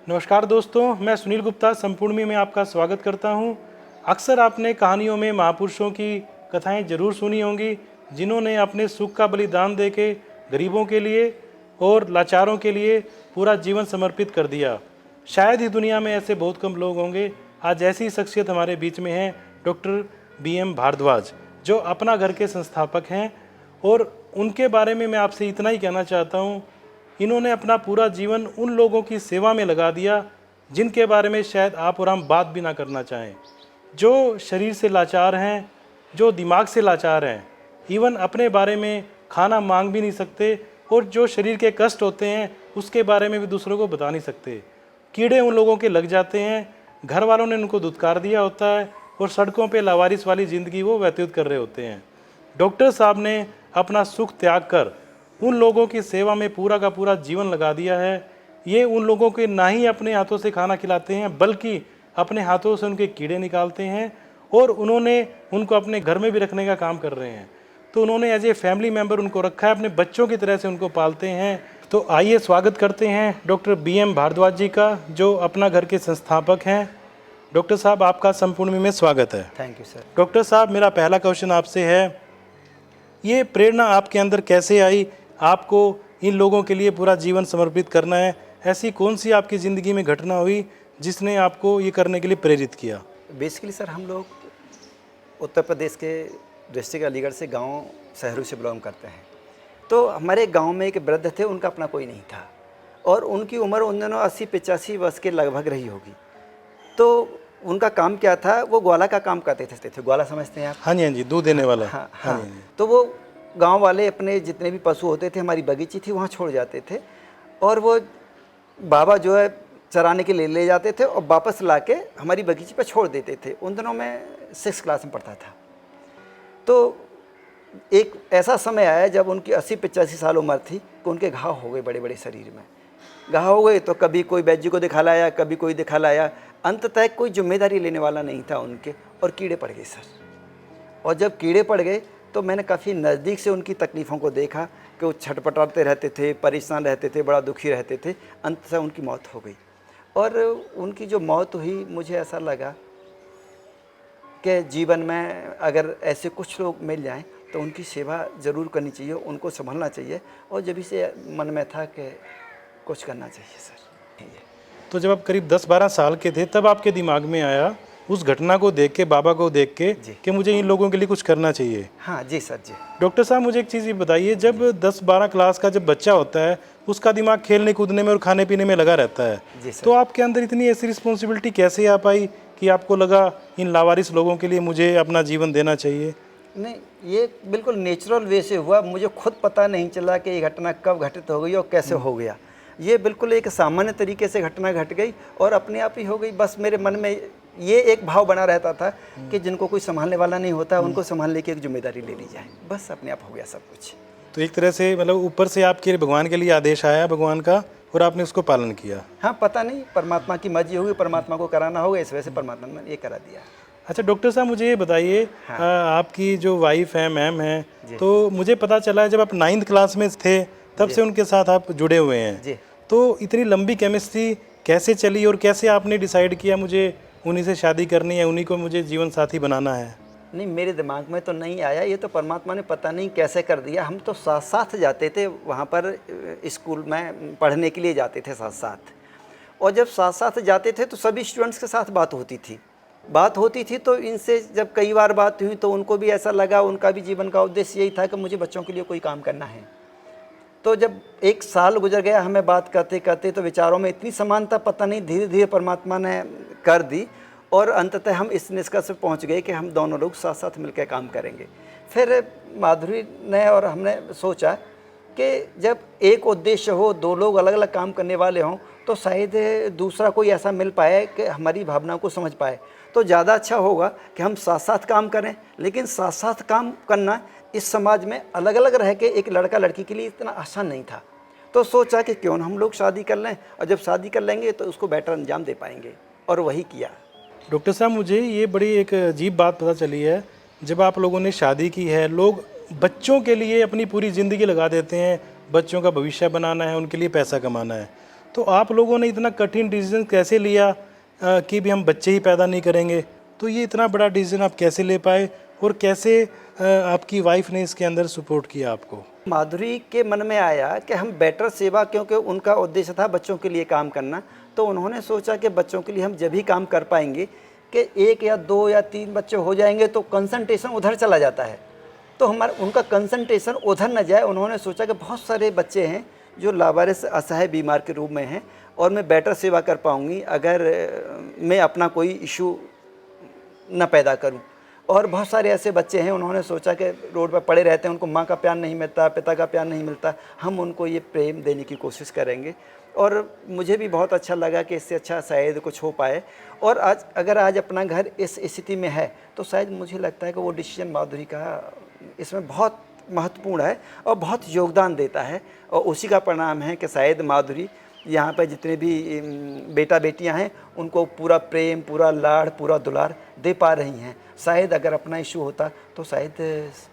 नमस्कार दोस्तों, मैं सुनील गुप्ता संपूर्णी में आपका स्वागत करता हूं। अक्सर आपने कहानियों में महापुरुषों की कथाएं जरूर सुनी होंगी, जिन्होंने अपने सुख का बलिदान देके गरीबों के लिए और लाचारों के लिए पूरा जीवन समर्पित कर दिया। शायद ही दुनिया में ऐसे बहुत कम लोग होंगे। आज ऐसी शख्सियत हमारे बीच में है, डॉक्टर BM भारद्वाज, जो अपना घर के संस्थापक हैं। और उनके बारे में मैं आपसे इतना ही कहना चाहता हूँ, इन्होंने अपना पूरा जीवन उन लोगों की सेवा में लगा दिया जिनके बारे में शायद आप और हम बात भी ना करना चाहें, जो शरीर से लाचार हैं, जो दिमाग से लाचार हैं, इवन अपने बारे में खाना मांग भी नहीं सकते, और जो शरीर के कष्ट होते हैं उसके बारे में भी दूसरों को बता नहीं सकते। कीड़े उन लोगों के लग जाते हैं, घर वालों ने उनको दुत्कार दिया होता है और सड़कों पे लावारिस वाली ज़िंदगी वो व्यतीत कर रहे होते हैं। डॉक्टर साहब ने अपना सुख त्याग कर उन लोगों की सेवा में पूरा का पूरा जीवन लगा दिया है। ये उन लोगों के ना ही अपने हाथों से खाना खिलाते हैं, बल्कि अपने हाथों से उनके कीड़े निकालते हैं, और उन्होंने उनको अपने घर में भी रखने का काम कर रहे हैं। तो उन्होंने एज ए फैमिली मेम्बर उनको रखा है, अपने बच्चों की तरह से उनको पालते हैं। तो आइए स्वागत करते हैं डॉक्टर BM भारद्वाज जी का, जो अपना घर के संस्थापक हैं। डॉक्टर साहब, आपका संपूर्ण में स्वागत है। Thank you sir. डॉक्टर साहब, मेरा पहला क्वेश्चन आपसे है, ये प्रेरणा आपके अंदर कैसे आई? आपको इन लोगों के लिए पूरा जीवन समर्पित करना है। ऐसी कौन सी आपकी ज़िंदगी में घटना हुई जिसने आपको ये करने के लिए प्रेरित किया? बेसिकली सर, हम लोग उत्तर प्रदेश के डिस्ट्रिक्ट अलीगढ़ से गांव शहरों से बिलोंग करते हैं। तो हमारे गांव में एक वृद्ध थे, उनका अपना कोई नहीं था, और उनकी उम्र उन दिनों 80-85 वर्ष के लगभग रही होगी। तो उनका काम क्या था, वो ग्वाला का काम करते थे। ग्वाला समझते हैं आप? हाँ जी, हाँ जी, दूध देने वाला। हाँ हाँ हाँ। जी। तो वो गांव वाले अपने जितने भी पशु होते थे, हमारी बगीची थी वहाँ छोड़ जाते थे, और वो बाबा जो है चराने के लिए ले जाते थे और वापस लाके हमारी बगीची पर छोड़ देते थे। उन दिनों मैं 6th क्लास में पढ़ता था। तो एक ऐसा समय आया जब उनकी 80-85 साल उम्र थी कि उनके घाव हो गए बड़े बड़े शरीर में। घाव हो गए तो कभी कोई वैद्य को दिखा लाया, कभी कोई दिखा लाया, अंततः कोई जिम्मेदारी लेने वाला नहीं था उनके, और कीड़े पड़ गए सर। और जब कीड़े पड़ गए तो मैंने काफ़ी नज़दीक से उनकी तकलीफ़ों को देखा कि वो छटपटाते रहते थे, परेशान रहते थे, बड़ा दुखी रहते थे। अंततः उनकी मौत हो गई। और उनकी जो मौत हुई, मुझे ऐसा लगा कि जीवन में अगर ऐसे कुछ लोग मिल जाएं तो उनकी सेवा ज़रूर करनी चाहिए, उनको संभालना चाहिए, और जब से मन में था कि कुछ करना चाहिए सर। तो जब आप करीब 10-12 साल के थे, तब आपके दिमाग में आया उस घटना को देख के, बाबा को देख के, कि मुझे इन लोगों के लिए कुछ करना चाहिए? हाँ जी सर जी। डॉक्टर साहब, मुझे एक चीज़ ये बताइए, जब 10-12 क्लास का जब बच्चा होता है, उसका दिमाग खेलने कूदने में और खाने पीने में लगा रहता है, तो आपके अंदर इतनी ऐसी रिस्पॉन्सिबिलिटी कैसे आ पाई कि आपको लगा इन लावारिस लोगों के लिए मुझे अपना जीवन देना चाहिए? नहीं, ये बिल्कुल नेचुरल वे से हुआ। मुझे खुद पता नहीं चला कि ये घटना कब घटित हो गई और कैसे हो गया। ये बिल्कुल एक सामान्य तरीके से घटना घट गई और अपने आप ही हो गई। बस मेरे मन में ये एक भाव बना रहता था कि जिनको कोई संभालने वाला नहीं होता, उनको संभालने की एक जिम्मेदारी ले ली जाए। बस अपने आप हो गया सब कुछ। तो एक तरह से मतलब ऊपर से आपके भगवान के लिए आदेश आया भगवान का, और आपने उसको पालन किया? हाँ, पता नहीं, परमात्मा की मर्जी होगी, परमात्मा को कराना होगा, इस वजह से परमात्मा ने ये करा दिया। अच्छा डॉक्टर साहब, मुझे ये बताइए, आपकी जो वाइफ है, मैम है, तो मुझे पता चला है जब आप 9th क्लास में थे तब से उनके साथ आप जुड़े हुए हैं जी। तो इतनी लंबी केमिस्ट्री कैसे चली, और कैसे आपने डिसाइड किया मुझे उन्हीं से शादी करनी है, उन्हीं को मुझे जीवन साथी बनाना है? नहीं, मेरे दिमाग में तो नहीं आया, ये तो परमात्मा ने पता नहीं कैसे कर दिया। हम तो साथ साथ जाते थे वहाँ पर, स्कूल में पढ़ने के लिए जाते थे साथ साथ, और जब साथ साथ जाते थे तो सभी स्टूडेंट्स के साथ बात होती थी। तो इनसे जब कई बार बात हुई तो उनको भी ऐसा लगा, उनका भी जीवन का उद्देश्य यही था कि मुझे बच्चों के लिए कोई काम करना है। तो जब 1 साल गुजर गया हमें बात करते करते, तो विचारों में इतनी समानता पता नहीं धीरे धीरे परमात्मा ने कर दी, और अंततः हम इस निष्कर्ष पर पहुंच गए कि हम दोनों लोग साथ साथ मिलकर काम करेंगे। फिर माधुरी ने और हमने सोचा कि जब एक उद्देश्य हो, 2 लोग अलग अलग काम करने वाले हों, तो शायद दूसरा कोई ऐसा मिल पाए कि हमारी भावनाओं को समझ पाए। तो ज़्यादा अच्छा होगा कि हम साथ साथ काम करें। लेकिन साथ साथ काम करना इस समाज में अलग अलग रह के एक लड़का लड़की के लिए इतना आसान नहीं था। तो सोचा कि क्यों ना हम लोग शादी कर लें, और जब शादी कर लेंगे तो उसको बेटर अंजाम दे पाएंगे, और वही किया। डॉक्टर साहब, मुझे ये बड़ी एक अजीब बात पता चली है, जब आप लोगों ने शादी की है, लोग बच्चों के लिए अपनी पूरी ज़िंदगी लगा देते हैं, बच्चों का भविष्य बनाना है, उनके लिए पैसा कमाना है। तो आप लोगों ने इतना कठिन डिसीजन कैसे लिया कि भी हम बच्चे ही पैदा नहीं करेंगे? तो ये इतना बड़ा डिसीजन आप कैसे ले पाए और कैसे आपकी वाइफ ने इसके अंदर सपोर्ट किया आपको? माधुरी के मन में आया कि हम बेटर सेवा, क्योंकि उनका उद्देश्य था बच्चों के लिए काम करना, तो उन्होंने सोचा कि बच्चों के लिए हम जब ही काम कर पाएंगे कि 1 या 2 या 3 बच्चे हो जाएंगे तो कंसंट्रेशन उधर चला जाता है, तो हमारा उनका कंसंट्रेशन उधर न जाए। उन्होंने सोचा कि बहुत सारे बच्चे हैं जो लावारिस असहाय बीमार के रूप में हैं और मैं बेटर सेवा कर पाऊँगी अगर मैं अपना कोई इशू न पैदा करूं। और बहुत सारे ऐसे बच्चे हैं, उन्होंने सोचा कि रोड पर पड़े रहते हैं, उनको माँ का प्यार नहीं मिलता, पिता का प्यार नहीं मिलता, हम उनको ये प्रेम देने की कोशिश करेंगे। और मुझे भी बहुत अच्छा लगा कि इससे अच्छा शायद कुछ हो पाए। और आज अपना घर इस स्थिति में है तो शायद मुझे लगता है कि वो डिसीजन माधुरी का इसमें बहुत महत्वपूर्ण है और बहुत योगदान देता है, और उसी का परिणाम है कि शायद माधुरी यहाँ पर जितने भी बेटा बेटियाँ हैं उनको पूरा प्रेम, पूरा लाड़, पूरा दुलार दे पा रही हैं। शायद अगर अपना इशू होता तो शायद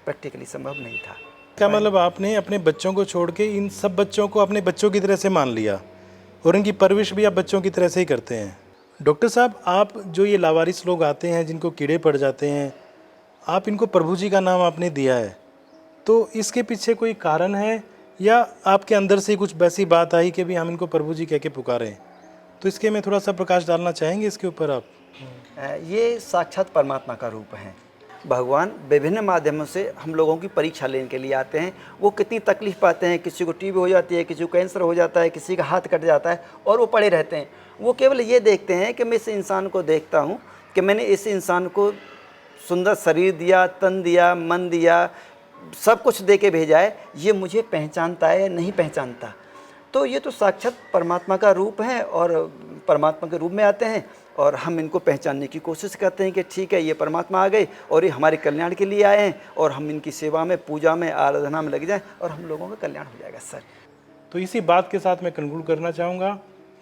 प्रैक्टिकली संभव नहीं था। क्या मतलब आपने अपने बच्चों को छोड़ के इन सब बच्चों को अपने बच्चों की तरह से मान लिया और इनकी परवरिश भी आप बच्चों की तरह से ही करते हैं? डॉक्टर साहब, आप जो ये लावारिस लोग आते हैं जिनको कीड़े पड़ जाते हैं, आप इनको प्रभु जी का नाम आपने दिया है, तो इसके पीछे कोई कारण है या आपके अंदर से कुछ वैसी बात आई कि भी हम इनको प्रभु जी कह के पुकारें? तो इसके में थोड़ा सा प्रकाश डालना चाहेंगे इसके ऊपर आप? ये साक्षात परमात्मा का रूप है। भगवान विभिन्न माध्यमों से हम लोगों की परीक्षा लेने के लिए आते हैं। वो कितनी तकलीफ पाते हैं, किसी को टीबी हो जाती है, किसी को कैंसर हो जाता है, किसी का हाथ कट जाता है और वो पड़े रहते हैं। वो केवल ये देखते हैं कि मैं इस इंसान को देखता हूँ कि मैंने इस इंसान को सुंदर शरीर दिया, तन दिया, मन दिया, सब कुछ दे के भेजा है, ये मुझे पहचानता है या नहीं पहचानता। तो ये तो साक्षात परमात्मा का रूप है और परमात्मा के रूप में आते हैं और हम इनको पहचानने की कोशिश करते हैं कि ठीक है, ये परमात्मा आ गए और ये हमारे कल्याण के लिए आए हैं और हम इनकी सेवा में, पूजा में, आराधना में लग जाएं और हम लोगों का कल्याण हो जाएगा। सर, तो इसी बात के साथ मैं कंक्लूड करना चाहूँगा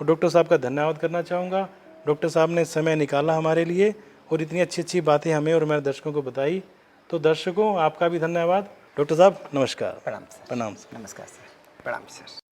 और डॉक्टर साहब का धन्यवाद करना चाहूँगा। डॉक्टर साहब ने समय निकाला हमारे लिए और इतनी अच्छी अच्छी बातें हमें और हमारे दर्शकों को बताई। तो दर्शकों, आपका भी धन्यवाद। डॉक्टर साहब नमस्कार। प्रणाम सर। प्रणाम सर। नमस्कार सर। प्रणाम सर।